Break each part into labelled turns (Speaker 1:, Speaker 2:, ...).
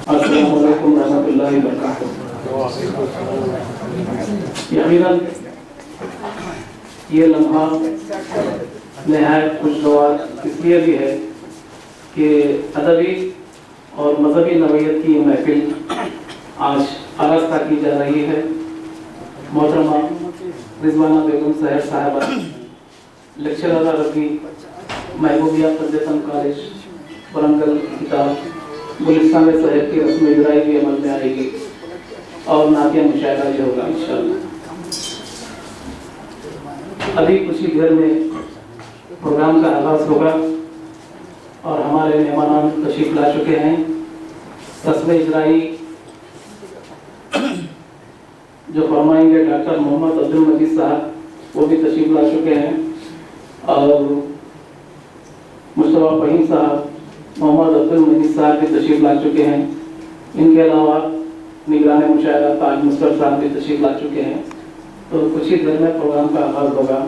Speaker 1: السلام علیکم ورحمۃ اللہ وبرکاتہ۔ یقیناً یہ لمحہ نہایت خوشگوار اس لیے بھی ہے کہ ادبی اور مذہبی نوعیت کی محفل آج آراستہ کی جا رہی ہے۔ محترمہ رضوانہ بیگم سحر صاحبہ لیکچرر عربی محبوبیہ پنجتن کالج ورنگل کتاب گلستان صاحب کی رسم اجرائی بھی عمل میں آئے گی اور نعتیہ مشاعرہ بھی ہوگا انشاءاللہ۔ ابھی کچھ ہی دیر میں پروگرام کا آغاز ہوگا اور ہمارے مہمانان تشریف لا چکے ہیں۔ رسم اجرائی جو فرمائیں گے ڈاکٹر محمد عبدالمجید صاحب وہ بھی تشریف لا چکے ہیں، اور مصطفیٰ فہیم صاحب محمد عبدالمجید صاحب بھی تشریف لا چکے ہیں۔ ان کے علاوہ نگران مشاعرہ تاج مصطفیٰ صاحب بھی تشریف لا چکے ہیں۔ تو کچھ ہی دیر میں پروگرام کا آغاز ہوگا۔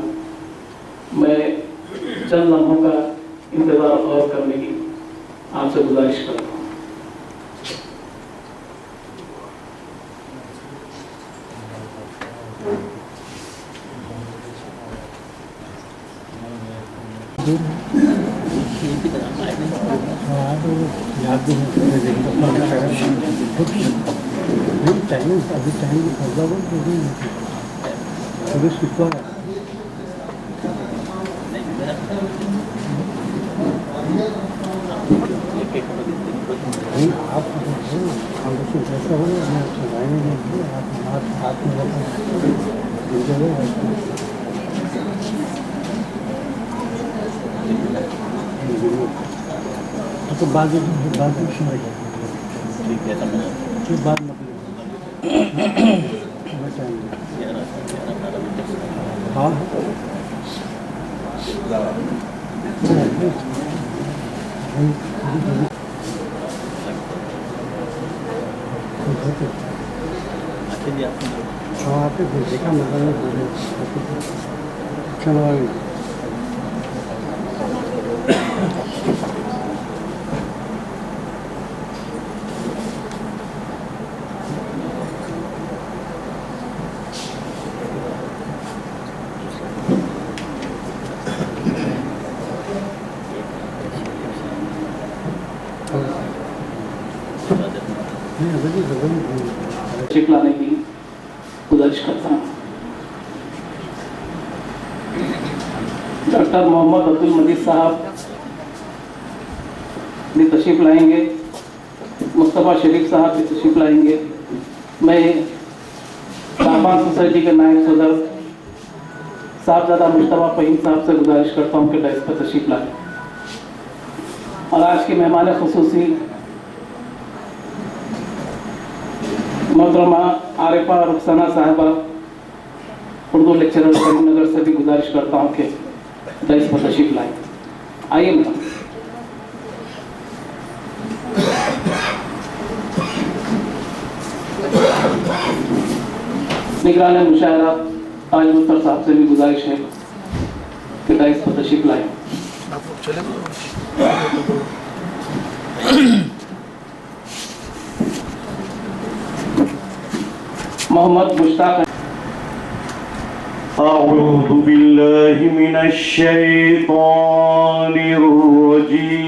Speaker 1: میں چند لمحوں کا انتظار اور کرنے کی آپ سے گزارش کرتا ہوں۔ تشریف لانے کی گزارش کرتا ہوں۔ ڈاکٹر محمد عبدالمجید صاحب بھی تشریف لائیں گے، مصطفیٰ شریف صاحب بھی تشریف لائیں گے۔ میں صاحبان سوسائٹی کے نائب صدر صاحبزادہ مصطفیٰ فہیم صاحب سے گزارش کرتا ہوں کہ ڈائس پر تشریف لائیں۔ اور آج کی مہمان خصوصی محترمہ عارفہ رخسانہ صاحبہ اردو لیکچرر کریم نگر سے بھی گزارش کرتا ہوں کہ ڈائس پر تشریف لائیں۔ آئیے میڈم۔ نگران مشاعرہ تاج مصطفیٰ صاحب سے بھی گزارش ہے کہ ڈائس پر تشریف لائیں۔ محمد مشتاق۔
Speaker 2: أعوذ بالله من الشيطان الرجيم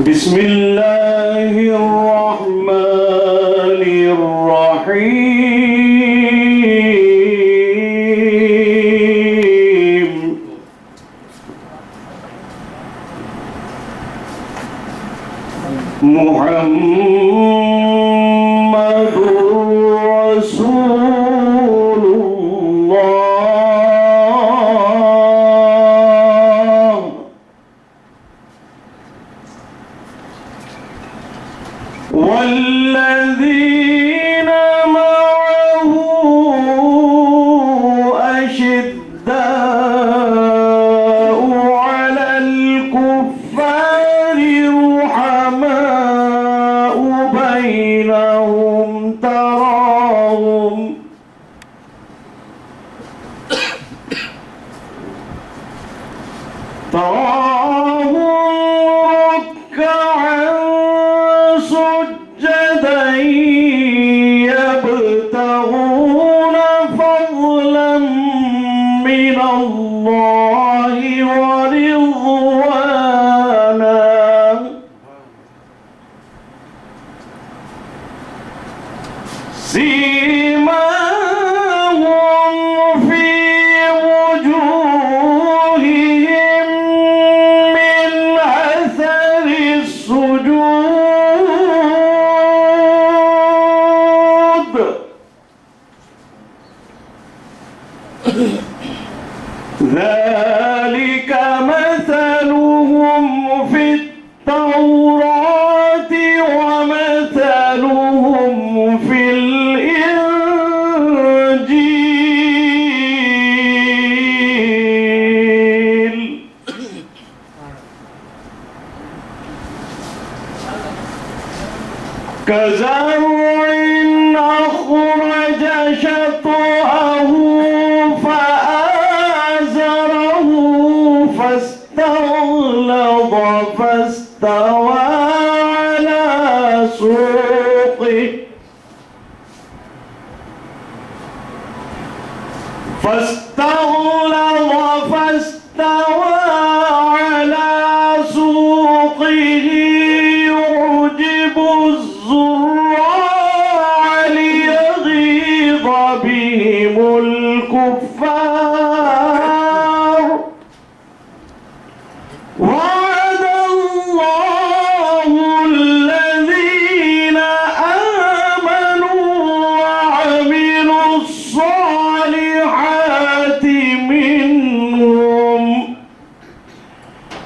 Speaker 2: بسم الله الرحمن الرحيم محمد رسول الله تراهم ركعا سجدا يبتغون فضلا من الله ورضوانا سيماهم في وجوههم من أثر السجود ذلك مثلهم في التوراة ومثلهم في الإنجيل كزرع أخرج شطأه فآزره فاستغلظ فاستوى على سوقه يعجب الزراع ليغيظ بهم الكفار وعد الله الذين آمنوا وعملوا الصالحات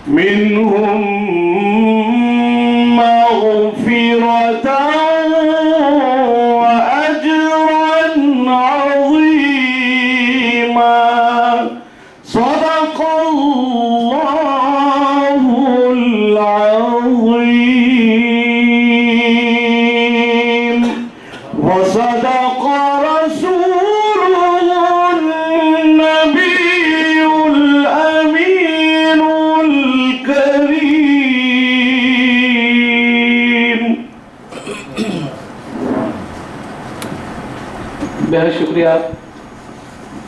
Speaker 2: منهم مغفرة وأجرا عظيما صدق الله العظيم وصدق رسوله النبي الأمين الكريم.
Speaker 1: بہت شکریہ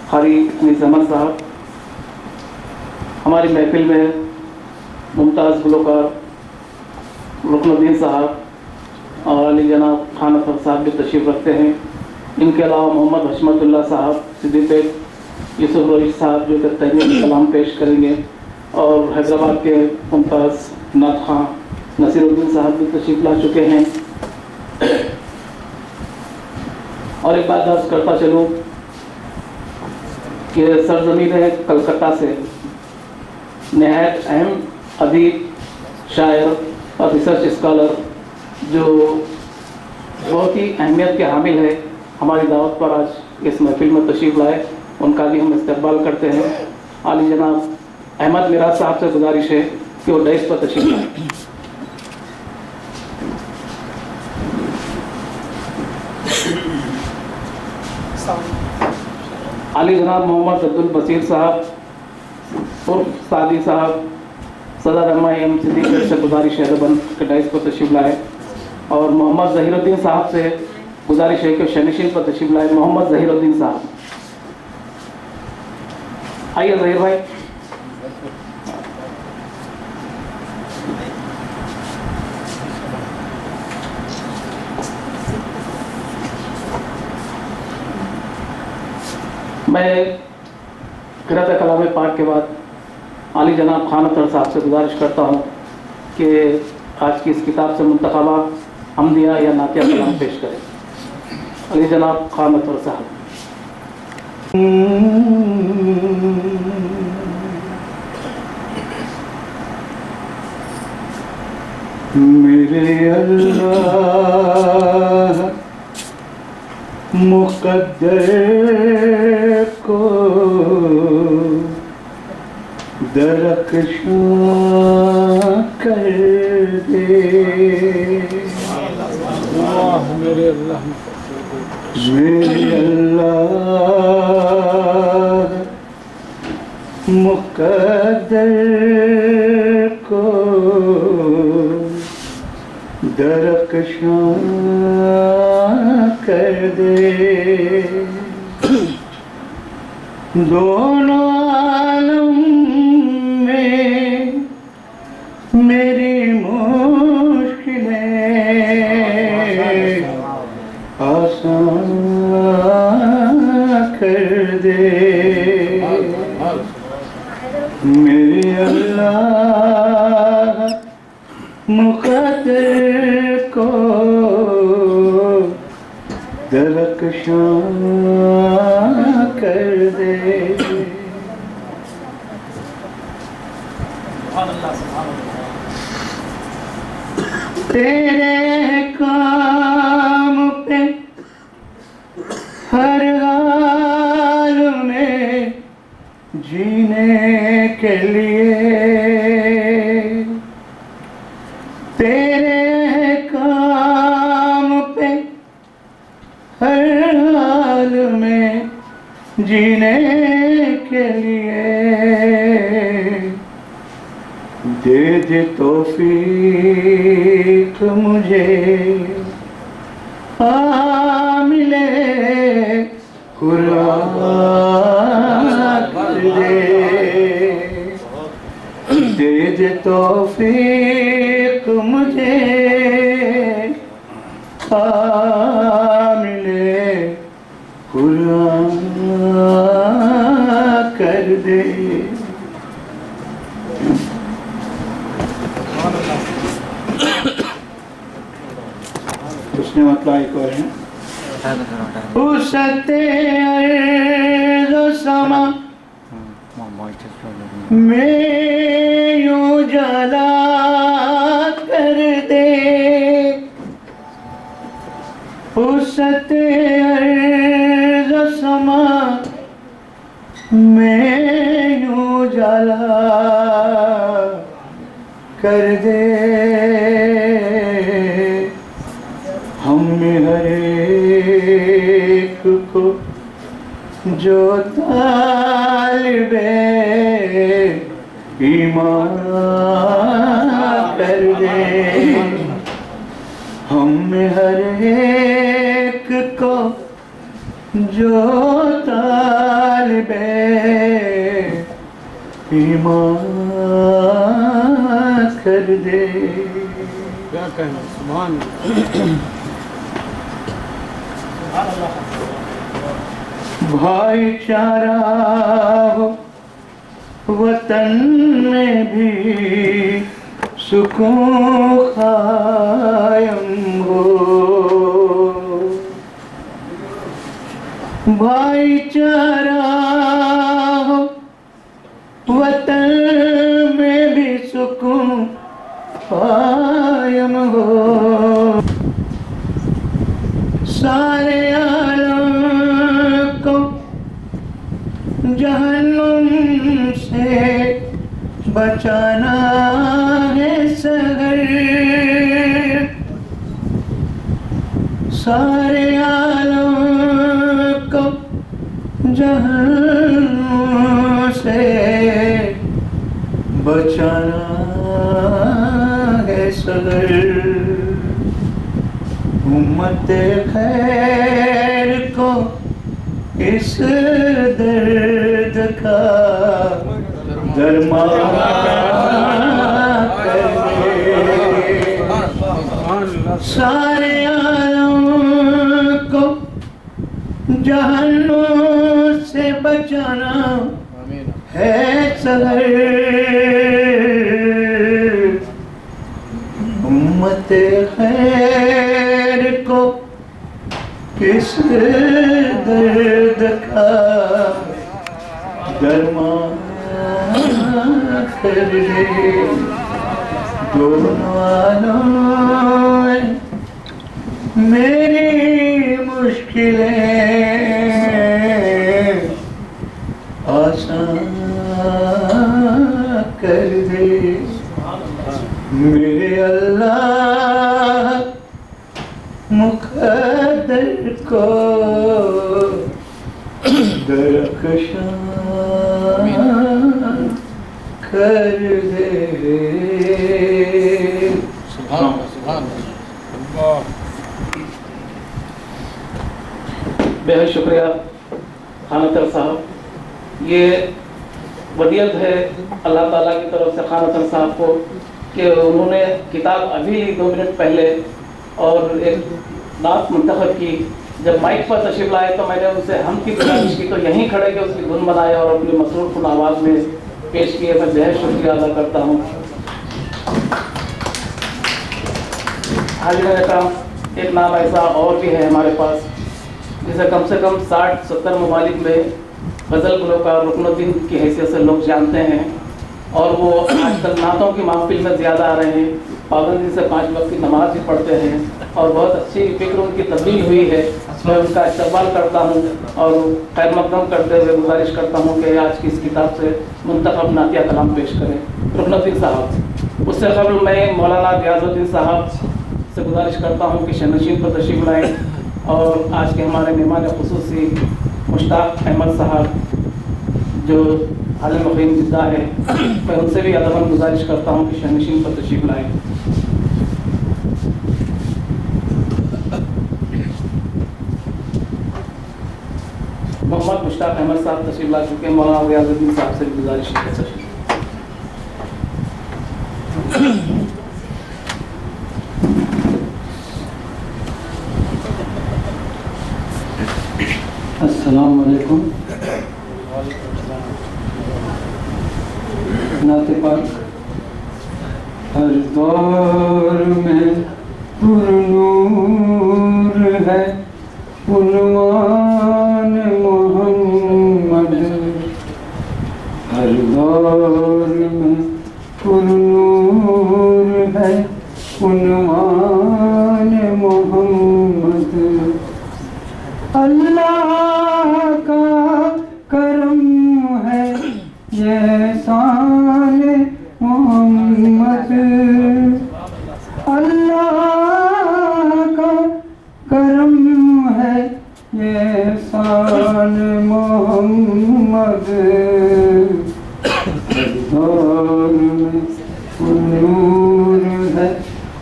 Speaker 1: قاری انیس احمد صاحب. ہماری محفل میں ممتاز گلوکار رکن الدین صاحب اور علی جناب خان اطہر صاحب بھی تشریف رکھتے ہیں. ان کے علاوہ محمد حشمت اللہ صاحب صدیق پیٹ، یوسف رویش صاحب جو کہ تہنیت کلام پیش کریں گے، اور حیدرآباد کے ممتاز نعت خواں نصیر الدین صاحب بھی تشریف لا چکے ہیں. اور ایک بات عرض کرتا چلوں کہ سرزمین کلکتہ سے نہایت اہم ادیب، شاعر اور ریسرچ اسکالر جو بہت ہی اہمیت کے حامل ہے، ہماری دعوت پر آج اس محفل میں تشریف لائے، ان کا بھی ہم استقبال کرتے ہیں. عالی جناب احمد میراث صاحب سے گزارش ہے کہ وہ ڈائس پر تشریف لائیں. علی جناب محمد عبد البصیر صاحب عرف سعدی صاحب صدر ایم صدیق سے گزارش ہے بند کے ڈائس پر تشریف لائے، اور محمد ظہیر الدین صاحب سے گزارش ہے کہ شنشین پر تشریف لائے. محمد ظہیر الدین صاحب آئیے. ظہیر بھائی میں قرأت کلام پاک کے بعد علی جناب خان اطہر صاحب سے گزارش کرتا ہوں کہ آج کی اس کتاب سے منتخبہ حمدیہ یا نعتیہ کلام پیش کریں. علی جناب خان اطہر صاحب.
Speaker 2: میرے اللہ مقدر کو درخشاں کر دے. میرے اللہ مقدر مقدر کو درخشاں کر دے، دونوں عالم میں میری مشکلیں آسان کر دے، میرے اللہ مقدر کو درخشاں کر دے۔ تیرے کام پہ ہر حال میں جینے کے لیے، تیرے کام پہ ہر حال میں جینے کے لیے دے دے توفیق مجھے، حامل قرآن دے دے توفیق مجھے، حامل قرآن کر دے۔ اس نے مطلب ایک اور ہے، وسعت ارض و سما میں یوں جلا کر دے، وسعت ارض و سما میں یوں جلا کر دے، ہم میں ہر ایک کو جو طالب ایمان کر دے، ہم میں ہر ایک کو جو طالب ایمان کر دے۔
Speaker 3: کیا کہنا، سبحان
Speaker 2: بھائی چارہ ہو وطن میں بھی سکون قائم ہو، بھائی چارہ ہو وطن میں بھی سکون قائم ہو، سارے عالم کو جہنم سے بچانا ہے سحر، سارے عالم کو جہنم سے بچانا ہے سحر، امت خیر کو اس درد کا درمان کر دے، سارے عالم کو جہنم سے بچانا ہے سحر، امت خیر کو کس درد کا درمان کر دے، دونوں عالم میری مشکلیں آسان کر دے، میرے اللہ مقدر کو درخشاں کر دے.
Speaker 3: سبحان اللہ سبحان اللہ.
Speaker 1: بہت شکریہ خان اطہر صاحب. یہ ودیعت ہے اللہ تعالیٰ کی طرف سے خان اطہر صاحب کو کہ انہوں نے کتاب ابھی 2 منٹ پہلے اور ایک نعت منتخب کی. جب مائک پر تشریف لائے تو میں نے ان سے ہم کی گزارش کی تو یہیں کھڑے کے اس کی دھن بنائے اور اپنی مسرور کن آواز میں پیش کیے. میں بہت شکریہ ادا کرتا ہوں. حاضرین اکرام، ایک نام ایسا اور بھی ہے ہمارے پاس جسے کم سے کم 60-70 ممالک میں غزل گلوکار رکن الدین کی حیثیت سے لوگ جانتے ہیں، اور وہ آج کل نعتوں کی محفل میں زیادہ آ رہے ہیں، پابندی سے 5 وقت کی نماز بھی پڑھتے ہیں، اور بہت اچھی فکر ان کی تبدیل ہوئی ہے. میں ان کا استقبال کرتا ہوں اور خیر مقدم کرتے ہوئے گزارش کرتا ہوں کہ آج کی اس کتاب سے منتخب نعتیہ کلام پیش کریں رکن الدین صاحب. اس سے قبل میں مولانا غیاث الدین صاحب سے گزارش کرتا ہوں کہ شنشین پر تشریف لائیں، اور آج کے ہمارے مہمان خصوصی مشتاق احمد صاحب جو عالم مقیم جدہ ہے، میں ان سے بھی ادباً گزارش کرتا ہوں کہ شنشین پر تشریف لائیں. محمد مشتاق احمد صاحب تشریف لا چکے ہیں. مولانا غیاث الدین صاحب سے بھی گزارش ہے.
Speaker 4: السلام علیکم. نعت پاک. ہر دور میں پر نور ہے عنوان محمد. ہر دور میں پر نور ہے عنوان محمد. اللہ کا کرم ہے یہ احسان محمد. اللہ کا کرم ہے یہ احسان محمد. دور میں نور ہے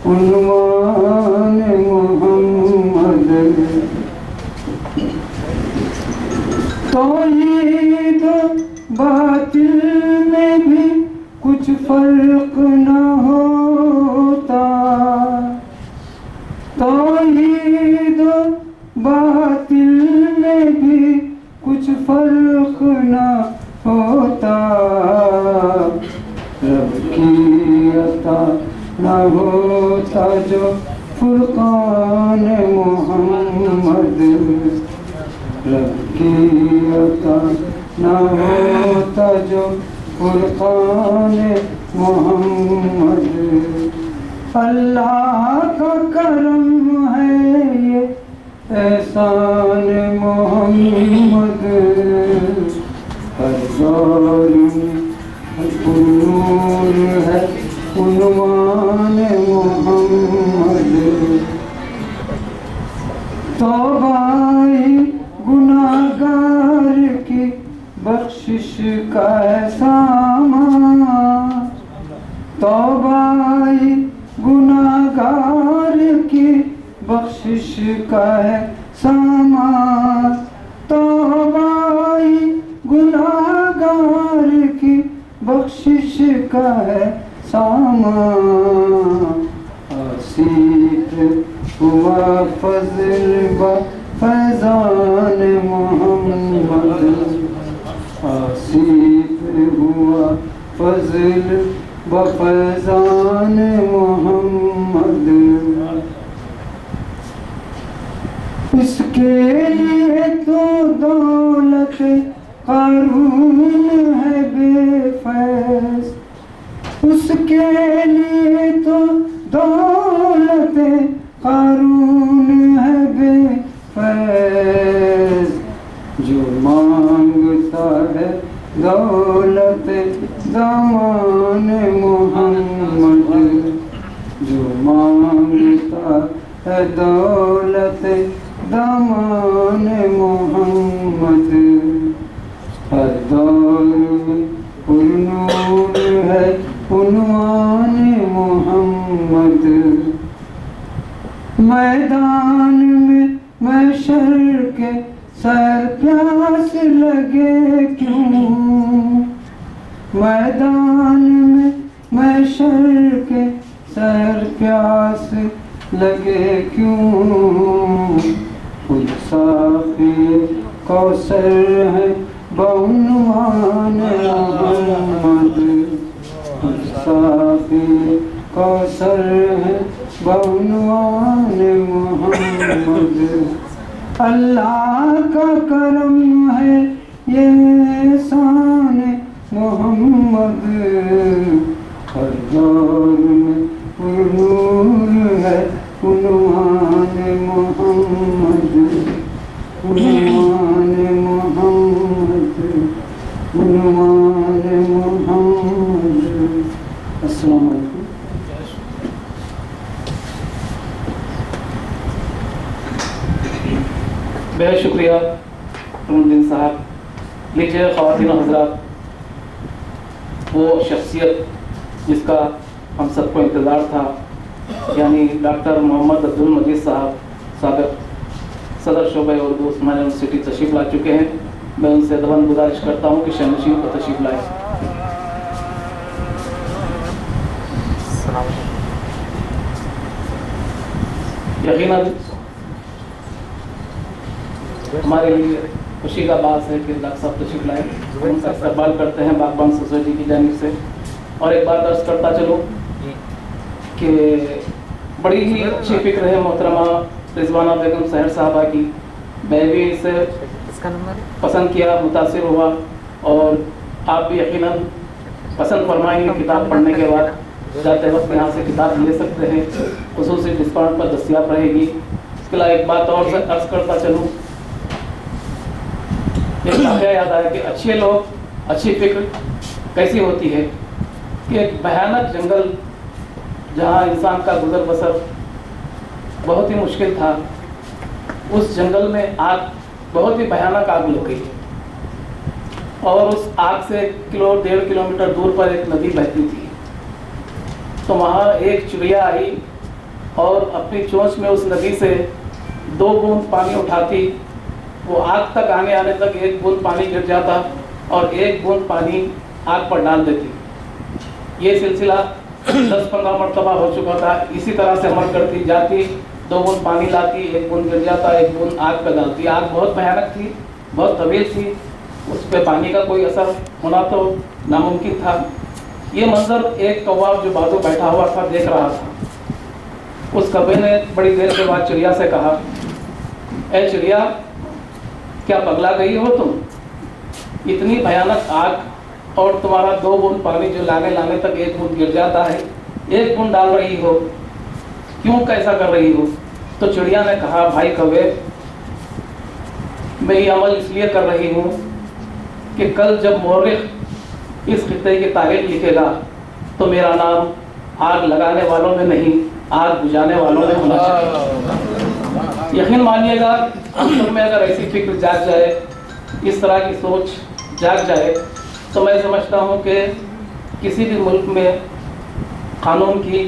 Speaker 4: عنوان محمد. توحید باطل میں بھی کچھ فرق نہ ہوتا. توحید باطل میں بھی کچھ فرق نہ ہوتا. رب کی عطا نہ ہوتا جو فرقان محمد. رب کی عطا نہ ہوتا جو فرقان محمد. اللہ کا کرم ہے یہ احسان محمد. ہر دور میں نور ہے عنوان محمد. توبہ گناہ گار کی بخشش کا ہے سامان. توبہ گناہ گار کی بخشش کا ہے سامان. توبہ گناہ گار کی بخشش کا ہے سامان. آصیب ہوا فضل فیضان محمد. آصیب ہوا فضل بفیضان محمد. اس کے لیے تو دولت قارون ہے بے فیض. اس کے لیے تو دولت قارون ہے بے فیض. جو مانگتا ہے دولت دامان محمد. جو مانگتا ہے دولت دامان محمد. ہر دور میں پر نور عنوان محمد میدان میں محشر کے سیر پیاس لگے کیوں میدان میں محشر کے سیر پیاس لگے کیوں خود ساقی کوثر ہے بعنوان محمد خود ساقی کوثر ہے بعنوان محمد اللہ کا کرم ہے یہ احسان محمد ہر دور میں نور ہے عنوان محمد عنوان محمد عنوان محمد السلام علیکم
Speaker 1: بہت شکریہ الدین صاحب. لیجیے خواتین و حضرات، وہ شخصیت جس کا ہم سب کو انتظار تھا، یعنی ڈاکٹر محمد عبد المجید صاحب، سابق صدر شعبہ اردو عثمانیہ یونیورسٹی تشریف لا چکے ہیں. میں ان سے دبن گزارش کرتا ہوں کہ شہنشین کو تشریف لائیں. یقیناً ہمارے لیے خوشی کا باعث ہے کہ ڈاکٹر صاحب تشریف لائے. ان کا استقبال کرتے ہیں باغبان سوسائٹی کی جانب سے. اور ایک بات عرض کرتا چلوں کہ بڑی ہی اچھی فکر ہے محترمہ رضوانہ بیگم سحر صاحبہ کی. میں بھی اسے پسند کیا، متاثر ہوا، اور آپ بھی یقیناً پسند فرمائیں گے. کتاب پڑھنے کے بعد جاتے وقت یہاں سے کتاب لے سکتے ہیں، خصوصی ڈسکاؤنٹ پر دستیاب رہے گی. اس کے علاوہ ایک بات اور سے عرض کرتا چلوں، ایک واقعہ یاد آیا کہ اچھے لوگ، اچھی فکر کیسی ہوتی ہے کہ ایک بھیانک جنگل جہاں انسان کا گزر بسر بہت ہی مشکل تھا، اس جنگل میں آگ، بہت ہی بھیانک آگ لگ گئی، اور اس آگ سے 1-1.5 کلومیٹر دور پر ایک ندی بہتی تھی. تو وہاں ایک چڑیا آئی اور اپنی چونچ میں اس ندی سے 2 بوند پانی اٹھاتی. وہ آگ تک آنے تک 1 بوند پانی گر جاتا اور 1 بوند پانی آگ پر ڈال دیتی. یہ سلسلہ 10-15 مرتبہ ہو چکا تھا. اسی طرح سے عمل کرتی جاتی، 2 بوند پانی لاتی، 1 بوند گر جاتا، 1 بوند آگ پہ ڈالتی. آگ بہت بھیانک تھی، بہت طویل تھی، اس پہ پانی کا کوئی اثر ہونا تو ناممکن تھا. یہ منظر ایک کوا جو بازو بیٹھا ہوا تھا دیکھ رہا تھا. اس کوے نے بڑی دیر کے بعد چڑیا سے کہا، اے چڑیا، کیا پگلا گئی ہو تم؟ اتنی بھیانک آگ اور تمہارا 2 بوند پانی جو لانے تک 1 بوند گر جاتا ہے، 1 بوند ڈال رہی ہو، کیوں کیسا کر رہی ہو؟ تو چڑیا نے کہا، بھائی کوے، میں یہ عمل اس لیے کر رہی ہوں کہ کل جب مورخ اس خطے کی تاریخ لکھے گا تو میرا نام آگ لگانے والوں میں نہیں، آگ بجھانے والوں میں ہونا چاہیے. یقین مانیے گا، ہم سب میں اگر ایسی فکر جاگ جائے، اس طرح کی سوچ جاگ جائے، تو میں سمجھتا ہوں کہ کسی بھی ملک میں قانون کی،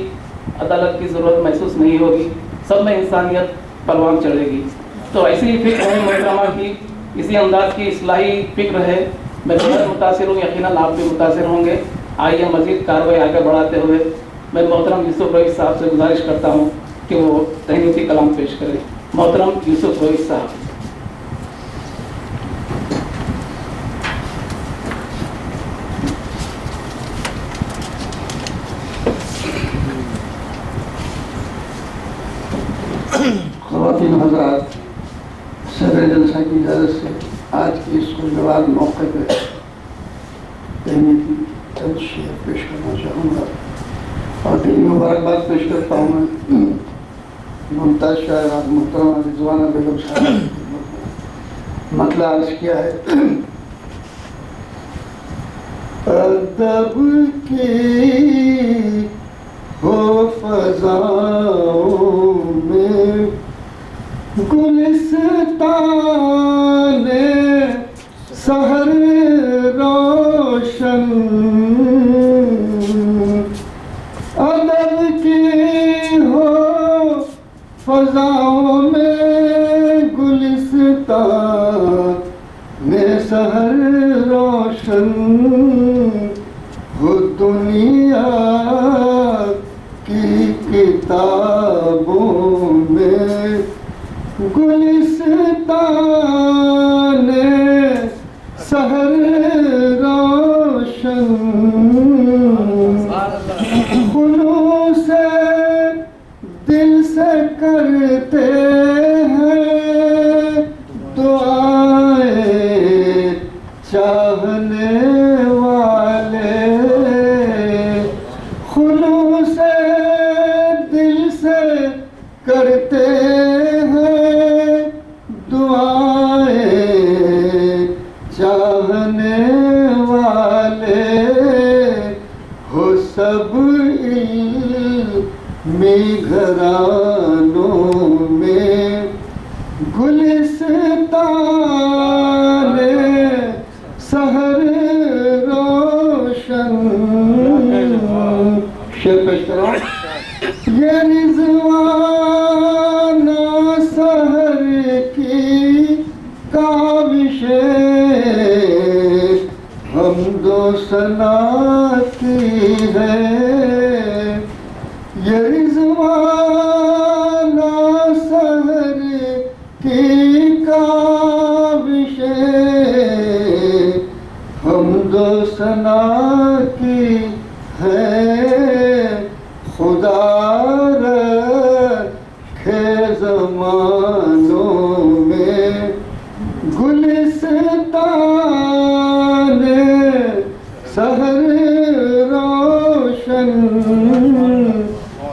Speaker 1: عدالت کی ضرورت محسوس نہیں ہوگی. سب میں انسانیت پروان چڑھے گی. تو ایسی ہی فکر ہے محترمہ کی، اسی انداز کی اصلاحی فکر ہے. میں بہت متاثر ہوں، یقیناً آپ بھی متاثر ہوں گے. آئیے مزید کارروائی آگے بڑھاتے ہوئے میں محترم یوسف رویس صاحب سے گزارش کرتا ہوں کہ وہ تہنیتی کلام پیش کریں. محترم یوسف رویس صاحب.
Speaker 2: خواتین حضرات، صدر جلسہ کی اجازت سے آج کی اس خوشگوار موقع پہ تہنیتی چند شعر پیش کرنا چاہوں گا اور دل مبارکباد پیش کرتا ہوں میں ممتاز شاعرہ محترمہ رضوانہ بیگم صاحب. مطلب عرض کیا ہے، ادب کی ہو فضاؤں میں گلستان سحر روشن، دنیا کی کتابوں میں گلستان سحر روشن خلوص دل سے کرتے ہیں دعائیں چاہنے والے، خلوص دل سے کرتے ہیں دعائیں چاہنے والے، ہو سب علمی گھرانوں میں گلستان سحر روشن۔ شعر پیش کرو۔ یہ رضوان سحر کی کاوشیں حمد و ثنا کی ہے، یہ رضوان سحر کی کاوشیں حمد و ثنا کی ہے، خدا رکھے زمانوں میں گلستان سحر روشن۔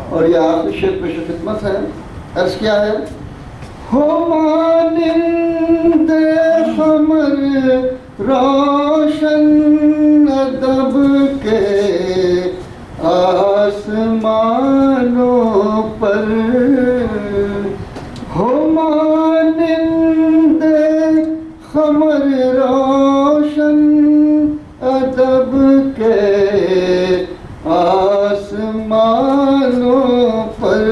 Speaker 2: اور یہ آخری شعر پیش خدمت ہے، عرض کیا ہے؟ ہو مانند قمر روشن ادب کے آسمانوں پر، ہو مانند قمر روشن ادب کے آسمانوں پر،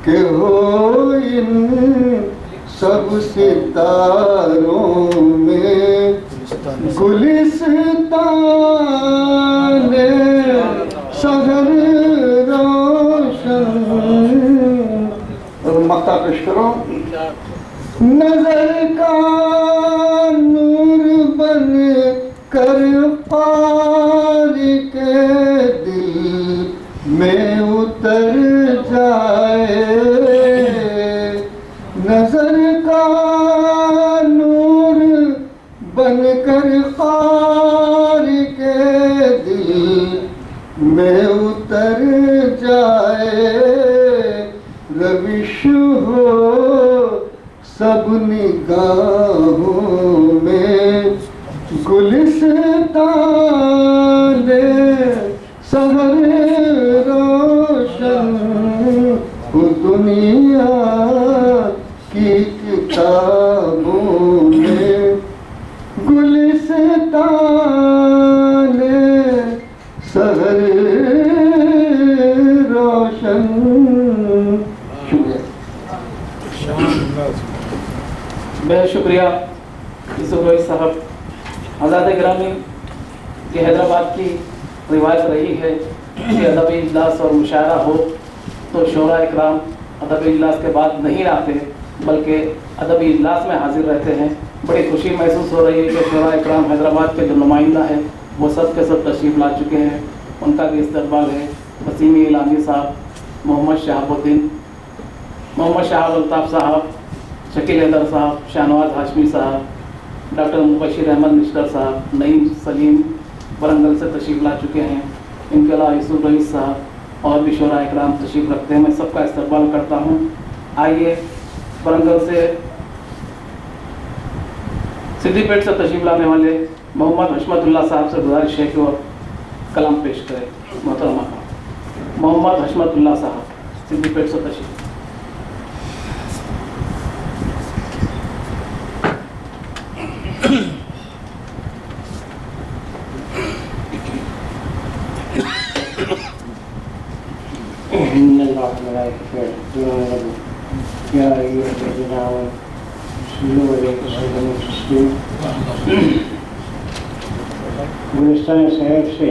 Speaker 2: کہ ہو ان سب ستاروں میں گلستان سحر روشن۔ اور مقطع پیش کرو۔ نظر کا نور بن کر قاری کے دل میں اتر جائے، نظر کا نور بن کر قاری کے دل میں اتر جائے، روش ہو سب نگاہوں میں گلستان سحر روشن، ہو دنیا کی کتابوں میں گلستان سحر روشن۔ شکریہ۔
Speaker 1: بہت شکریہ یوسف روئی صاحب۔ حضرات گرامی، یہ حیدرآباد کی روایت رہی ہے کہ ادبی اجلاس اور مشاعرہ ہو تو شعراء اکرام ادبی اجلاس کے بعد نہیں آتے بلکہ ادبی اجلاس میں حاضر رہتے ہیں۔ بڑی خوشی محسوس ہو رہی ہے کہ شعراء اکرام حیدرآباد کے جو نمائندہ ہیں وہ سب کے سب تشریف لا چکے ہیں، ان کا بھی استقبال ہے۔ وسیم اعلامی صاحب، محمد شہاب الدین، محمد شہاب الطاف صاحب، شکیل حیدر صاحب، شاہنواز ہاشمی صاحب، ڈاکٹر مبشر احمد مشتر صاحب، نعیم سلیم ورنگل سے تشریف لا چکے ہیں۔ ان کے علاوہ یوسف رئیس صاحب اور بھی شعراء اکرام تشریف رکھتے ہیں، میں سب کا استقبال کرتا ہوں۔ آئیے ورنگل سے سدھی پیٹ سے تشریف لانے والے محمد حشمت اللہ صاحب سے گزارش ہے کہ وہ کلام پیش کرے۔ محترمہ محمد حشمت اللہ صاحب سدھی پیٹ سے تشریف۔
Speaker 5: إن الله وملائكته يصلون على النبي يا أيها الذين آمنوا صلوا عليه وسلموا تسليما۔ گلستان صحیح سے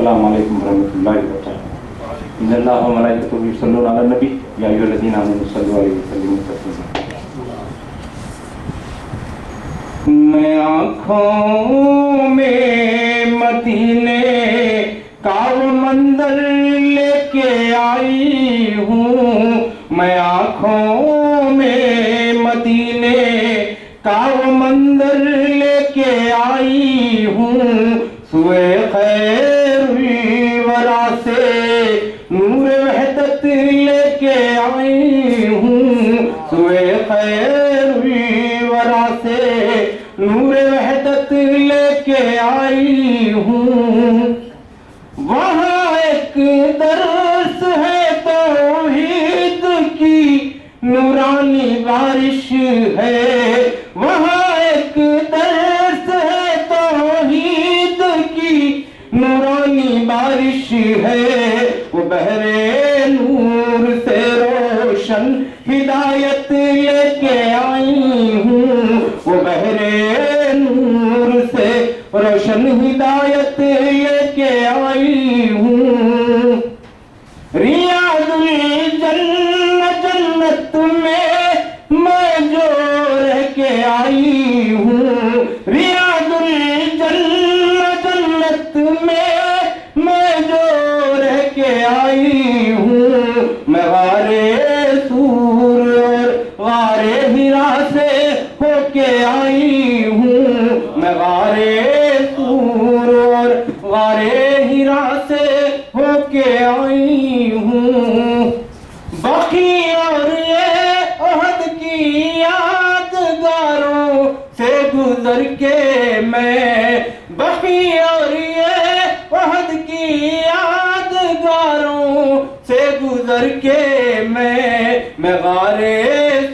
Speaker 6: السلام علیکم ورحمۃ اللہ وبرکاتہ. ان اللہ و ملائکتہ یصلون علی النبی یا ایھا الذین آمنوا صلوا علیہ وسلموا تسلیما. میں آنکھوں میں مدینے کا وہ منظر لے کے آئی ہوں. میں آنکھوں میں مدینے کا وہ منظر لے کے آئی ہوں. سوئے خیر الورا سے نور وحدت لے کے آئی ہوں. سوئے خیر الورا سے نور وحدت لے کے آئی ہوں. وہاں ایک درس ہے توحید کی نورانی بارش ہے. وہاں ایک درس ہے توحید کی نورانی بارش ہے. وہ بحر نور سے روشن ہدایت لے کے آئی ہوں. وہ بحر نور سے روشن ہدایت لے کے آئی ہوں. ریاض الجنہ جنت میں جو رہ کے آئی ہوں. ریاض الجنہ جنت میں جو رہ کے آئی ہوں. میں غارے سور اور غارے ہرا سے ہو کے آئی ہوں. میں غارے سور اور غارے ہرا سے ہو کے آئی ہوں. بقی اور یہ عہد کی یادگاروں سے گزر کے میں بقی اور یہ عہد کی یادگاروں سے گزر کے میں غارے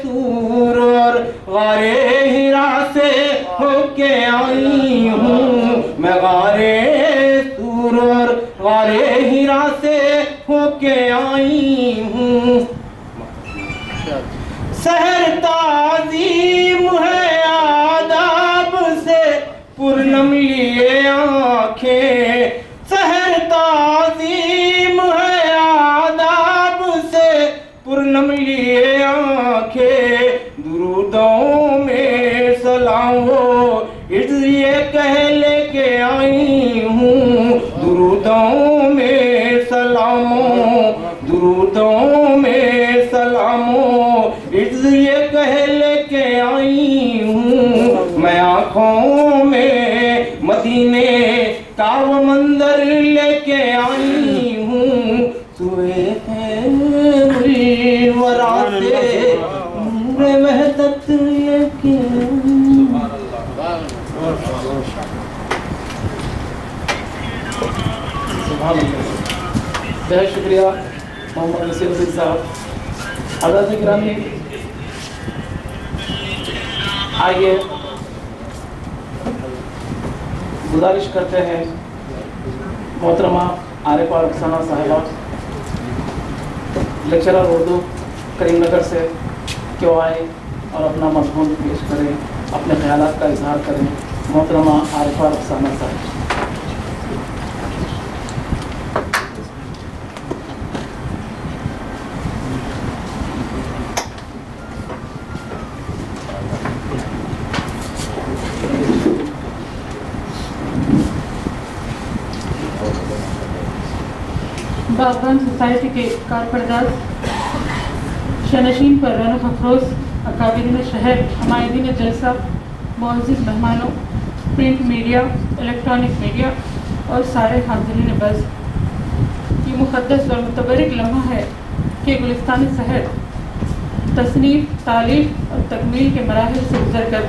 Speaker 6: سور اور غارے ہرا سے ہو کے آئی ہوں. میں غارے سور اور غارے ہرا سے ہو کے آئی ہوں. سحر تعظیم ہے آداب سے پرنم لیے آنکھیں. سحر تعظیم ہے آداب سے پرنم لیے آنکھیں. درودوں میں سلام ہو عرض یہ کہہ لے کے آئی ہوں. درودوں میں سلام ہو درودوں میں سلام ہو عرض یہ کہہ لے کے آئی ہوں. میں آنکھوں میں مدینے کا وہ منظر لے کے آئی ہوں. سوئے خیر الورا سے نور وحدت لے کے
Speaker 1: بہت شکریہ محمد نصیر الدین صاحب. حضرات گرامی، آئیے گزارش کرتے ہیں محترمہ عارفہ رخسانہ صاحبہ لیکچرر اردو کریم نگر سے کہ وہ آئیں اور اپنا مضمون پیش کریں، اپنے خیالات کا اظہار کریں. محترمہ عارفہ رخسانہ صاحب.
Speaker 7: باغبان سوسائٹی کے کارپرداز، شنشین پر رونق افروز، اکابرین شہر، حمایدین جلسہ، معزز مہمانوں، پرنٹ میڈیا، الیکٹرانک میڈیا اور سارے حاضرین بز، یہ مقدس اور متبرک لمحہ ہے کہ گلستان شہر تصنیف، تعلیف اور تکمیل کے مراحل سے گزر کر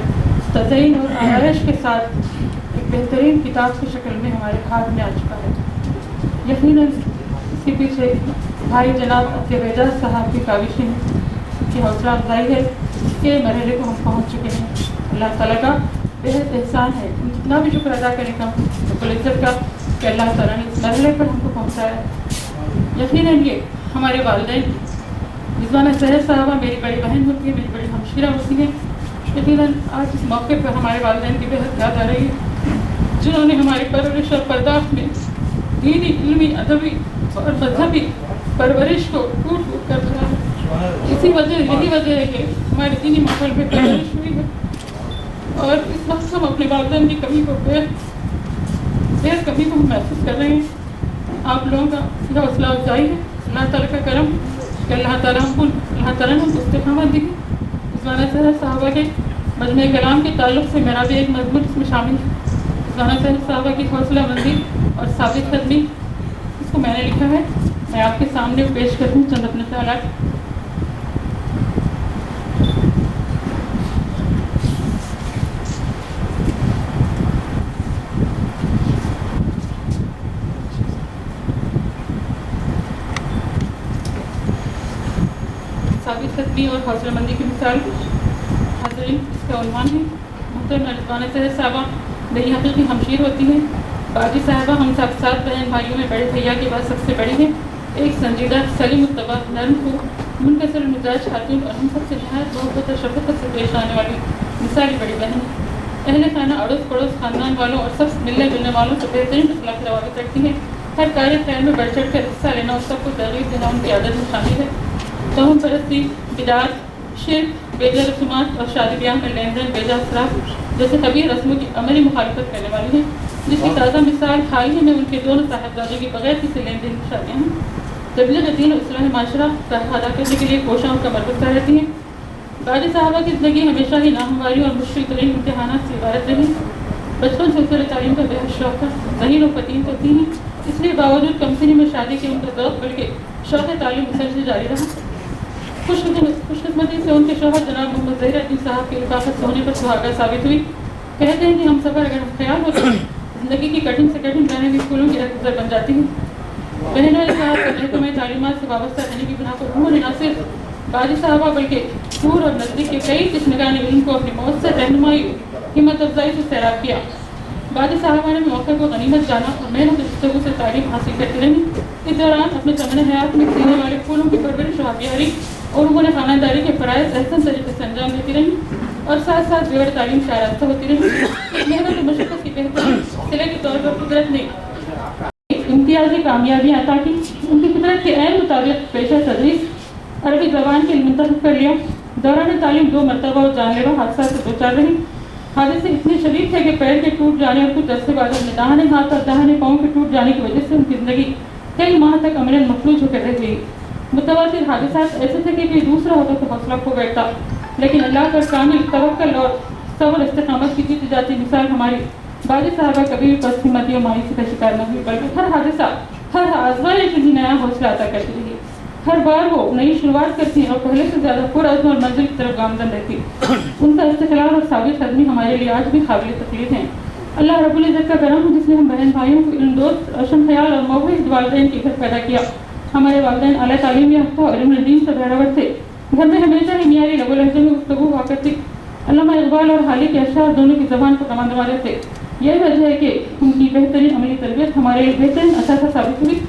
Speaker 7: تزئین اور آرائش کے ساتھ ایک بہترین کتاب کی شکل میں ہمارے ہاتھ میں آ چکا ہے. یقیناً اس کے پیچھے بھائی جناب عطیہ اعجاز صاحب کی کاوشیں کی حوصلہ افزائی ہے کہ مرحلے کو ہم پہنچ چکے ہیں. اللہ تعالیٰ کا بہت احسان ہے. جتنا بھی شکر ادا کرنے کا رب العزت کا کہ اللہ تعالیٰ نے اس مرحلے پر ہم کو پہنچایا ہے. یقیناً یہ ہمارے والدین رضوانہ سحر صاحبہ میری بڑی بہن ہوتی ہے، میری بڑی ہمشیرہ ہوتی ہیں. یقیناً آج اس موقع پر ہمارے والدین کی بہت یاد آ رہی ہے جنہوں نے ہماری پرورش اور پرداخت میں دینی، علمی، ادبی اور مذہبی پرورش کو ٹوٹ ٹوٹ کر رہا ہے. یہی وجہ ہے کہ ہمارے دینی ماحول میں پرورش ہوئی ہے اور اس وقت ہم اپنے والدین کی کمی کو بیر کمی کو ہم محسوس کر رہے ہیں. آپ لوگوں کا یہ حوصلہ افزائی ہے. اللہ تعالیٰ کا کرم کہ اللہ تعالیٰ نے ہم کو استقامت دی. عثمانہ صاحب صحابہ کے مجمع کلام کے تعلق سے میرا بھی ایک مضمون اس میں شامل ہے. عثمانہ صاحب صحابہ کی حوصلہ مندی اور ثابت قدمی، اس کو میں نے لکھا ہے. میں آپ کے سامنے پیش کروں چند اپنے خیالات. ثابت قدمی اور حوصلہ مندی کی مثال. حاضرین، اس کا عنوان ہے محترمہ رضوانہ صاحبہ میری حقیقی ہمشیر ہوتی ہیں. باجی صاحبہ ہم سب 7 بہن بھائیوں میں بڑے بھیا کے بعد سب سے بڑی ہیں. ایک سنجیدہ، سلیم الطبع، نرم کو منکسر المزاج خاتون اور ہم سب سے نہایت محبت اور شفقت سے پیش آنے والی مثالی بڑی بہن. اہل خانہ، اڑوس پڑوس، خاندان والوں اور سب ملنے جلنے والوں سے بہترین اخلاق روابط رکھتی ہیں. ہر کار خیر میں بڑھ چڑھ کر حصہ لینا اور سب کو ترغیب دینا ان کی عادت میں شامل ہے. توہم پرستی، بدعت، شرک، بیجا رسومات اور شادی بیاہ میں لین دین، بیجا اثرات جیسے کبھی رسموں کی عملی مخالفت کرنے والی ہیں، جس کی تازہ مثال حال ہی میں ان کے دونوں صاحبزادوں کی بغیر کسی لین دین کی شادیاں ہیں. تبلیغ دین اور اصلاح معاشرہ کا ادا کرنے کے لیے کوشاں کا مربوطہ رہتی ہیں. باجی صاحبہ کی زندگی ہمیشہ ہی ناہمواری اور مشکل ترین امتحانات سے عبارت رہی. بچپن سے اسے تعلیم کا بے حد شوق تھا. ذہین و فتیم تو تھی ہی، اس لیے باوجود کم سنی میں شادی کے ان کا ذوق بلکہ شوق تعلیم مسلسل جاری رہا. خوش قسمتی سے ان کے شوہر جناب محمد ظہیر الدین صاحب کی رفاقت ہونے پر سہاگا ثابت ہوئی. کہتے ہیں کہ ہم سفر اگر ہم خیال ہو تو زندگی کی کٹھن سے کٹھن بہنیں بھی پھولوں کی رہ بن جاتی ہیں. بہنوں نے صاحب کا محکمہ تعلیمات سے وابستہ رہنے کی بنا پر انہوں نے نہ صرف باجی صاحبہ بلکہ دور اور نزدیک کے کئی کشمگان علم کو اپنی مؤثر رہنمائی، ہمت افزائی سے سیراب کیا. باجی صاحبہ نے موقع کو غنیمت جانا اور محنت گفتگو سے تعلیم حاصل کرتی رہی. اس دوران اپنے چمن حیات میں کھلنے والے پھولوں کی پرورش و آبیاری اور انہوں نے خاندانی کے فرائض احسن طریقے سے انجام دیتی رہی اور ساتھ ساتھ بیور تعلیم سے آراستہ ہوتی رہی. محنت و مشقت کی بہترین صلے کے طور پر قدرت نے امتیازی کامیابیاں عطا کی. ان کی فطرت کے عین مطابق پیشہ تدریس عربی زبان کے علم منتخب کر لیا. دوران تعلیم 2 مرتبہ اور جان لیوا حادثات سے دوچار رہی. حادثے اتنے شدید تھے کہ پیر کے ٹوٹ جانے اور کچھ عرصے بعد اپنے داہنے ہاتھ اور داہنے پاؤں کے ٹوٹ جانے کی وجہ سے ان کی زندگی کئی ماہ تک عملاً مفلوج ہو کر رہ گئی. متواتر حادثات ایسے تھے کہ کوئی دوسرا ہوتا تو حوصلہ کھو بیٹھتا، لیکن اللہ پر کامل توکل اور صبر استقامت کی دی جاتی مثال ہماری باجی صاحبہ کبھی بھی پست ہمتی اور مایوسی کا شکار نہ ہوئی، بلکہ ہر حادثہ، ہر آزمائش انہیں نیا حوصلہ عطا کرتی رہی. ہر بار وہ نئی شروعات کرتی ہیں اور پہلے سے زیادہ پرعزم اور منزل کی طرف گامزن رہتی. ان کا استقلال اور ثابت قدمی ہمارے لیے آج بھی قابل تقلید ہیں. اللہ رب العزت کا کرم ہے جس نے ہم بہن بھائیوں کو علم دوست، روشن خیال اور موحد والدین کے گھر پیدا کیا. ہمارے والدین اعلیٰ تعلیم یافتہ اور علم دین سے بہراور تھے. گھر میں ہمیشہ ہی معیاری لب و لہجے میں گفتگو ہوا کرتی. علامہ اقبال اور حالی کے اشعار دونوں کی زبان پر دمادمادے تھے. یہی وجہ ہے کہ ان کی بہترین عملی تربیت ہمارے لیے بہترین اثاثہ ثابت ہوئی.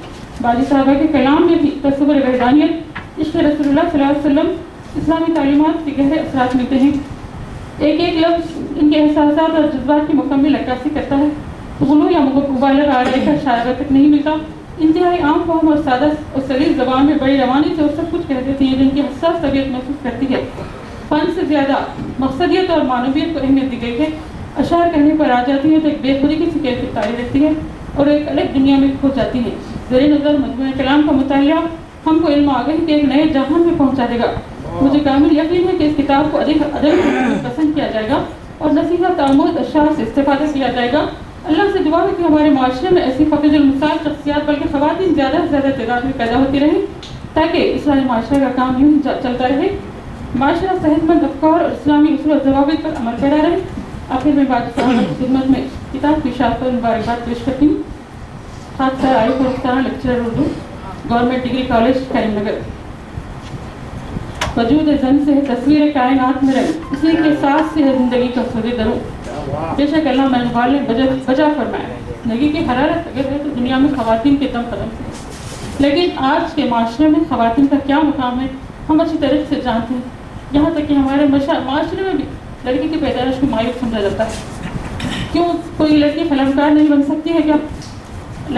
Speaker 7: باجی صاحبہ کے کلام میں بھی تصور وحدانیت، عشق رسول اللہ صلی اللہ علیہ وسلم، اسلامی تعلیمات کے گہرے اثرات ملتے ہیں. ایک ایک لفظ ان کے احساسات اور جذبات کی مکمل عکاسی کرتا ہے. غلو یا مبالغہ آرائی کا اشارہ تک نہیں ملتا. انتہائی عام فہم اور سادہ اور سلیس زبان میں بڑی روانی سے وہ سب کچھ کہہ دیتی ہیں جن کی حساس طبیعت محسوس کرتی ہے. فن سے زیادہ مقصدیت اور معنویت کو اہمیت دی گئی ہے. اشعار کہنے پر آ جاتی ہیں تو ایک بے خودی کی سی کیفیت طاری رہتی ہے اور ایک الگ دنیا میں کھو جاتی ہے. زیر نظر مجموعہ کلام کا مطالعہ ہم کو علم آگہی کے ایک نئے جہان میں پہنچا دے گا. مجھے کامل یقین ہے کہ اس کتاب کو ادب پسند کیا جائے گا اور نصیحت آموز اشعار سے استفادہ کیا جائے گا. اللہ سے دعا ہے کہ ہمارے معاشرے میں ایسی فقیر المثال شخصیات بلکہ خواتین زیادہ سے زیادہ تعداد میں پیدا ہوتی رہیں تاکہ اسلامی معاشرے کا کام یوں ہی چلتا رہے. معاشرہ صحت مند افکار اور اسلامی اصول و ضوابط پر عمل پیرا رہے. آخر میں باجی صاحبہ کی خدمت میں کتاب کی اشاعت پر مبارکباد پیش کرتی ہوں. خاص sir Arif Raftar lecturer Urdu, government degree college Karimnagar. وجود زن سے تصویر کائنات میں رنگ، اسی کے ساتھ سے ہے زندگی کا سودے دروں. بے شک اللہ محبال نے بجا فرمایا ہے زندگی کی حرارت اگر ہے تو دنیا میں خواتین کے دم قدم سے. لیکن آج کے معاشرے میں خواتین کا کیا مقام ہے ہم اچھی طرح سے جانتے ہیں. یہاں تک کہ ہمارے معاشرے میں بھی لڑکی کی پیدائش کو مایوس سمجھا جاتا ہے. کیوں کوئی لڑکی فلمکار نہیں بن سکتی ہے؟ کیا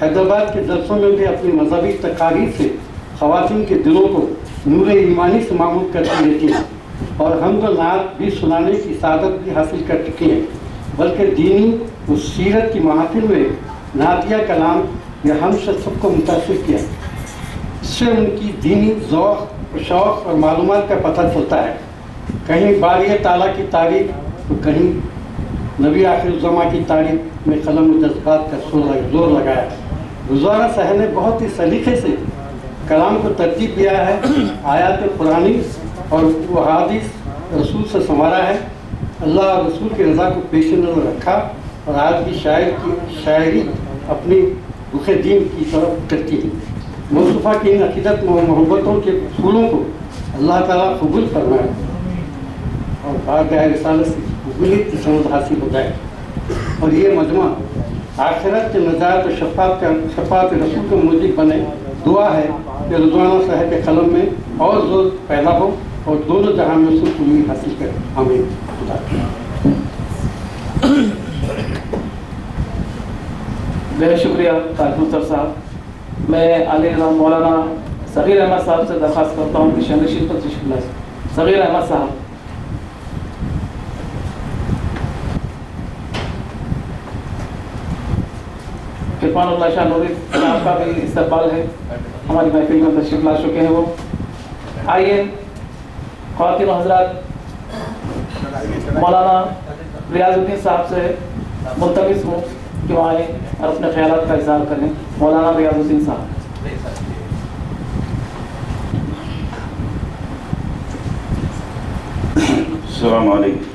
Speaker 8: حیدرآباد کے جلسوں میں بھی اپنی مذہبی تقاریر سے خواتین کے دلوں کو نور ایمانی سے معمول کرتی رہتی ہیں، اور حمد و نعت بھی سنانے کی سعادت بھی حاصل کر چکی ہیں، بلکہ دینی و سیرت کی محافل میں نعتیہ کلام یہ ہم سے سب کو متاثر کیا۔ اس سے ان کی دینی ذوق شوق اور معلومات کا پتہ چلتا ہے، کہیں باری تعالیٰ کی تعریف تو کہیں نبی آخر الزماں کی تعریف میں قلم و جذبات کا زور لگایا۔ گزارہ صاحب نے بہت ہی سلیقے سے کلام کو ترتیب دیا ہے، آیات قرآنی اور احادیث رسول سے سنوارا ہے، اللہ اور رسول کی رضا کو پیش نظر رکھا، اور آج بھی شاعر کی شاعری اپنی رخ دین کی طرف کرتی ہے۔ مصطفیٰ کی ان عقیدت و محبتوں کے پھولوں کو اللہ تعالیٰ قبول فرمائے اور بارگاہ رسالت سے قبولیت کی سند حاصل ہو جائے، اور یہ مجمع آخرت کے نجات و شفاعت رسول کو موجب بنے۔ دعا ہے کہ رضوانہ صاحب کے قلم میں اور زور پیدا ہو اور دونوں جہاں میں سب قبولی حاصل کرے، آمین۔
Speaker 1: بہت شکریہ طارق مصطفیٰ صاحب۔ میں علی نظام مولانا صغیر احمد صاحب سے درخواست کرتا ہوں کہ شہنشین پر تشریف لائیں۔ صغیر احمد صاحب۔ عرفان اللہ شاہ نوری صاحب کا بھی استقبال ہے، ہماری محفل میں تشریف لا چکے ہیں وہ۔ آئیے خواتین و حضرات، مولانا ریاض الدین صاحب سے ملتمس ہوں کہ وہ آئیں اور اپنے خیالات کا اظہار کریں۔ مولانا ریاض الدین صاحب۔
Speaker 9: السلام علیکم،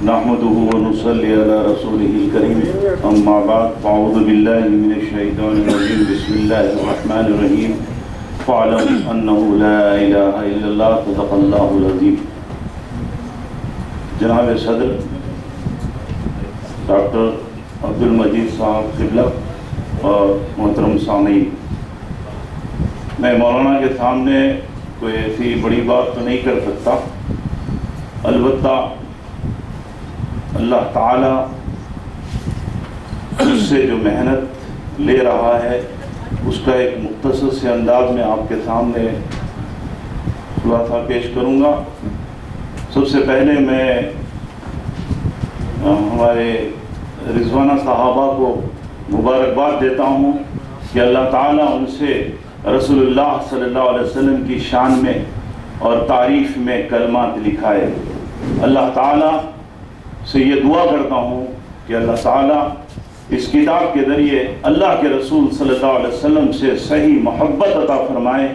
Speaker 9: نحمده ونصلي على رسوله الكريم، اما بعد، فاعوذ بالله من الشیطان الرجیم، بسم اللہ الرحمن الرحیم، فاعلم انه لا الہ الا اللہ، صدق اللہ العظیم۔ جناب صدر ڈاکٹر عبدالمجید صاحب قبلہ اور محترم سامعین، میں مولانا کے سامنے کوئی ایسی بڑی بات تو نہیں کر سکتا، البتہ اللہ تعالیٰ اس سے جو محنت لے رہا ہے اس کا ایک مختصر سے انداز میں آپ کے سامنے خلاصہ پیش کروں گا۔ سب سے پہلے میں ہمارے رضوانہ صحابہ کو مبارکباد دیتا ہوں کہ اللہ تعالیٰ ان سے رسول اللہ صلی اللہ علیہ وسلم کی شان میں اور تعریف میں کلمات لکھائے۔ اللہ تعالیٰ سے یہ دعا کرتا ہوں کہ اللہ تعالیٰ اس کتاب کے ذریعے اللہ کے رسول صلی اللہ علیہ وسلم سے صحیح محبت عطا فرمائے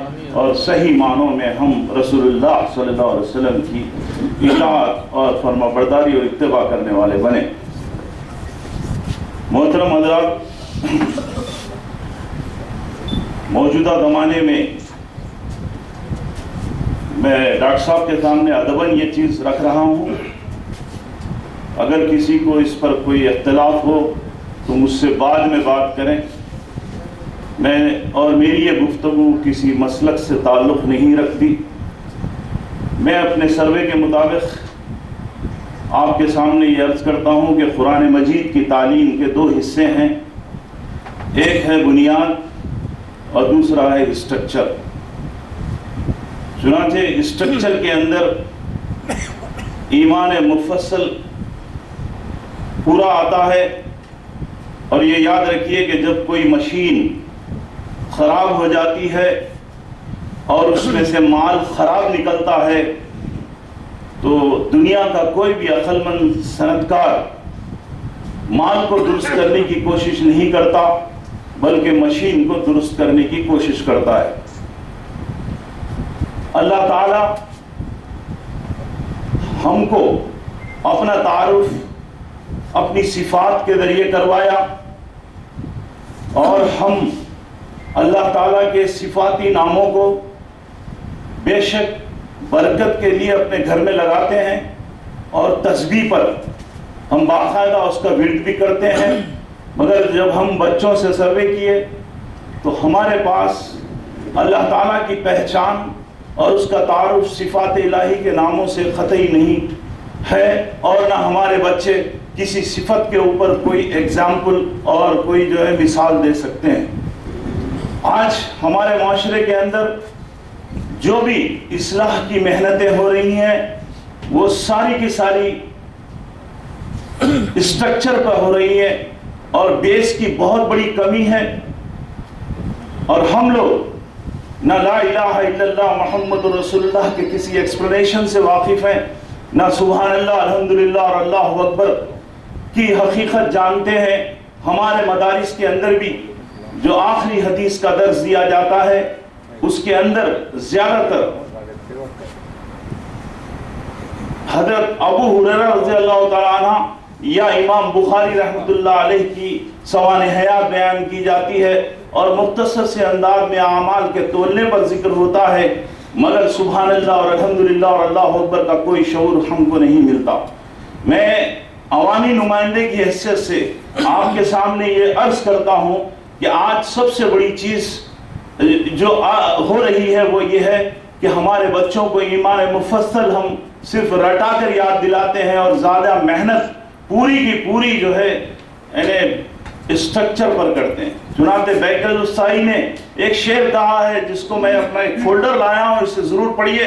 Speaker 9: اور صحیح معنوں میں ہم رسول اللہ صلی اللہ علیہ وسلم کی اطاعت اور فرما برداری اور اتباع کرنے والے بنے۔ محترم حضرات، موجودہ زمانے میں ڈاکٹر صاحب کے سامنے ادباً یہ چیز رکھ رہا ہوں، اگر کسی کو اس پر کوئی اختلاف ہو تو مجھ سے بعد میں بات کریں۔ اور میری یہ گفتگو کسی مسلک سے تعلق نہیں رکھتی، میں اپنے سروے کے مطابق آپ کے سامنے یہ عرض کرتا ہوں کہ قرآن مجید کی تعلیم کے دو حصے ہیں، ایک ہے بنیاد اور دوسرا ہے اسٹرکچر۔ چنانچہ اسٹرکچر کے اندر ایمان مفصل پورا آتا ہے، اور یہ یاد رکھیے کہ جب کوئی مشین خراب ہو جاتی ہے اور اس میں سے مال خراب نکلتا ہے تو دنیا کا کوئی بھی عقل مند صنعت کار مال کو درست کرنے کی کوشش نہیں کرتا بلکہ مشین کو درست کرنے کی کوشش کرتا ہے۔ اللہ تعالی ہم کو اپنا تعارف اپنی صفات کے ذریعے کروایا، اور ہم اللہ تعالیٰ کے صفاتی ناموں کو بے شک برکت کے لیے اپنے گھر میں لگاتے ہیں، اور تسبیح پر ہم باقاعدہ اس کا ورد بھی کرتے ہیں، مگر جب ہم بچوں سے سروے کیے تو ہمارے پاس اللہ تعالیٰ کی پہچان اور اس کا تعارف صفات الہی کے ناموں سے قطعی نہیں ہے، اور نہ ہمارے بچے کسی صفت کے اوپر کوئی ایگزامپل اور کوئی جو ہے مثال دے سکتے ہیں۔ آج ہمارے معاشرے کے اندر جو بھی اصلاح کی محنتیں ہو رہی ہیں وہ ساری کی ساری اسٹرکچر پر ہو رہی ہے اور بیس کی بہت بڑی کمی ہے، اور ہم لوگ نہ لا الہ الا اللہ محمد رسول اللہ کے کسی ایکسپلینیشن سے واقف ہیں، نہ سبحان اللہ الحمدللہ اور اللہ اکبر کی حقیقت جانتے ہیں۔ ہمارے مدارس کے اندر بھی جو آخری حدیث کا درس دیا جاتا ہے اس کے اندر زیادہ تر حضرت ابو ہریرہ رضی اللہ تعالیٰ عنہ یا امام بخاری رحمۃ اللہ علیہ کی سوانح حیات بیان کی جاتی ہے اور مختصر سے انداز میں اعمال کے تولنے پر ذکر ہوتا ہے، مگر سبحان اللہ اور الحمدللہ اور اللہ اکبر کا کوئی شعور ہم کو نہیں ملتا۔ میں عوامی نمائندے کی حیثیت سے آپ کے سامنے یہ عرض کرتا ہوں کہ آج سب سے بڑی چیز جو ہو رہی ہے وہ یہ ہے کہ ہمارے بچوں کو ایمان مفصل ہم صرف رٹا کر یاد دلاتے ہیں اور زیادہ محنت پوری کی پوری جو ہے یعنی اسٹرکچر پر کرتے ہیں۔ چنانچہ بیکر السائی نے ایک شعر کہا ہے جس کو میں اپنا ایک فولڈر لایا ہوں، اسے ضرور پڑھیے،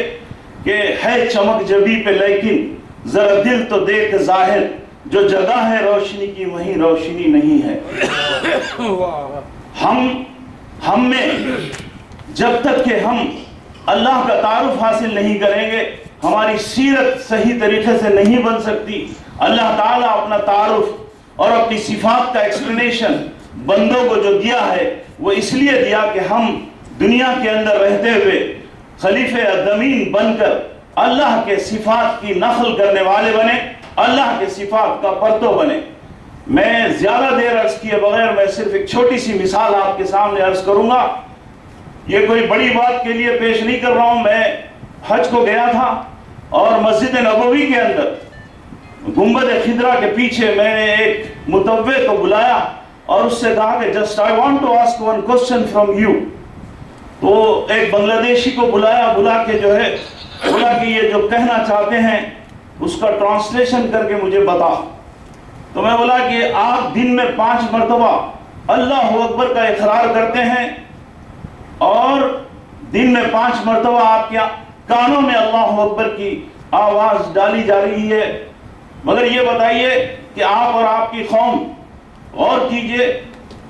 Speaker 9: کہ ہے چمک جبی پہ لیکن ذرا دل تو دیکھ ظاہر، جو جگہ ہے روشنی کی وہیں روشنی نہیں ہے۔ ہم میں جب تک کہ ہم اللہ کا تعارف حاصل نہیں کریں گے ہماری سیرت صحیح طریقے سے نہیں بن سکتی۔ اللہ تعالیٰ اپنا تعارف اور اپنی صفات کا ایکسپلینیشن بندوں کو جو دیا ہے وہ اس لیے دیا کہ ہم دنیا کے اندر رہتے ہوئے خلیفہ ادمین بن کر اللہ کے صفات کی نقل کرنے والے بنے، اللہ کے صفات کا پرتو بنے۔ میں زیادہ دیر عرض کیے بغیر میں صرف ایک چھوٹی سی مثال آپ کے سامنے عرض کروں گا۔ یہ کوئی بڑی بات کے لیے پیش نہیں کر رہا ہوں، میں حج کو گیا تھا اور مسجد نبوی کے اندر گنبد خضرا کے پیچھے میں نے ایک متوع کو بلایا اور اس سے کہا کہ just I want to ask one question from you. تو ایک بنگلہ دیشی کو بلا کے یہ جو کہنا چاہتے ہیں اس کا ٹرانسلیشن کر کے مجھے بتا۔ تو میں بولا کہ آپ دن میں 5 مرتبہ اللہ اکبر کا اقرار کرتے ہیں اور دن میں 5 مرتبہ آپ کے کانوں میں اللہ اکبر کی آواز ڈالی جا رہی ہے، مگر یہ بتائیے کہ آپ اور آپ کی قوم، غور کیجئے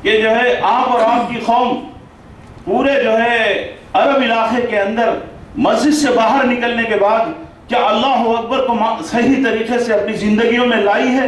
Speaker 9: کہ جو ہے آپ اور آپ کی قوم پورے جو ہے عرب علاقے کے اندر مسجد سے باہر نکلنے کے بعد کیا اللہ اکبر کو صحیح طریقے سے اپنی زندگیوں میں لائی ہے؟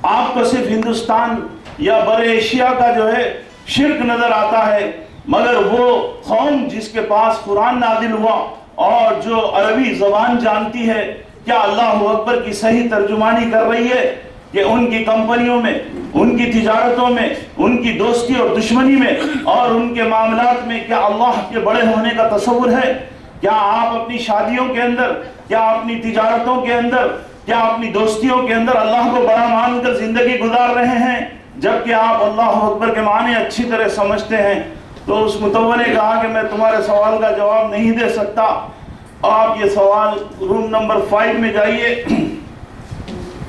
Speaker 9: آپ کو صرف ہندوستان یا بر ایشیا کا جو ہے شرک نظر آتا ہے، مگر وہ قوم جس کے پاس قرآن نازل ہوا اور جو عربی زبان جانتی ہے کیا اللہ اکبر کی صحیح ترجمانی کر رہی ہے کہ ان کی کمپنیوں میں، ان کی تجارتوں میں، ان کی دوستی اور دشمنی میں اور ان کے معاملات میں کیا اللہ کے بڑے ہونے کا تصور ہے؟ کیا آپ اپنی شادیوں کے اندر، کیا اپنی تجارتوں کے اندر، کیا اپنی دوستیوں کے اندر اللہ کو بڑا مان کر زندگی گزار رہے ہیں جبکہ آپ اللہ اکبر کے معنی اچھی طرح سمجھتے ہیں؟ تو اس متوع نے کہا کہ میں تمہارے سوال کا جواب نہیں دے سکتا، آپ یہ سوال روم نمبر 5 میں جائیے،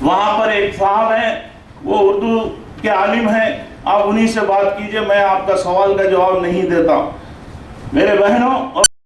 Speaker 9: وہاں پر ایک صاحب ہیں وہ اردو کے عالم ہیں، آپ انہی سے بات کیجئے، میں آپ کا سوال کا جواب نہیں دیتا۔ میرے بہنوں اور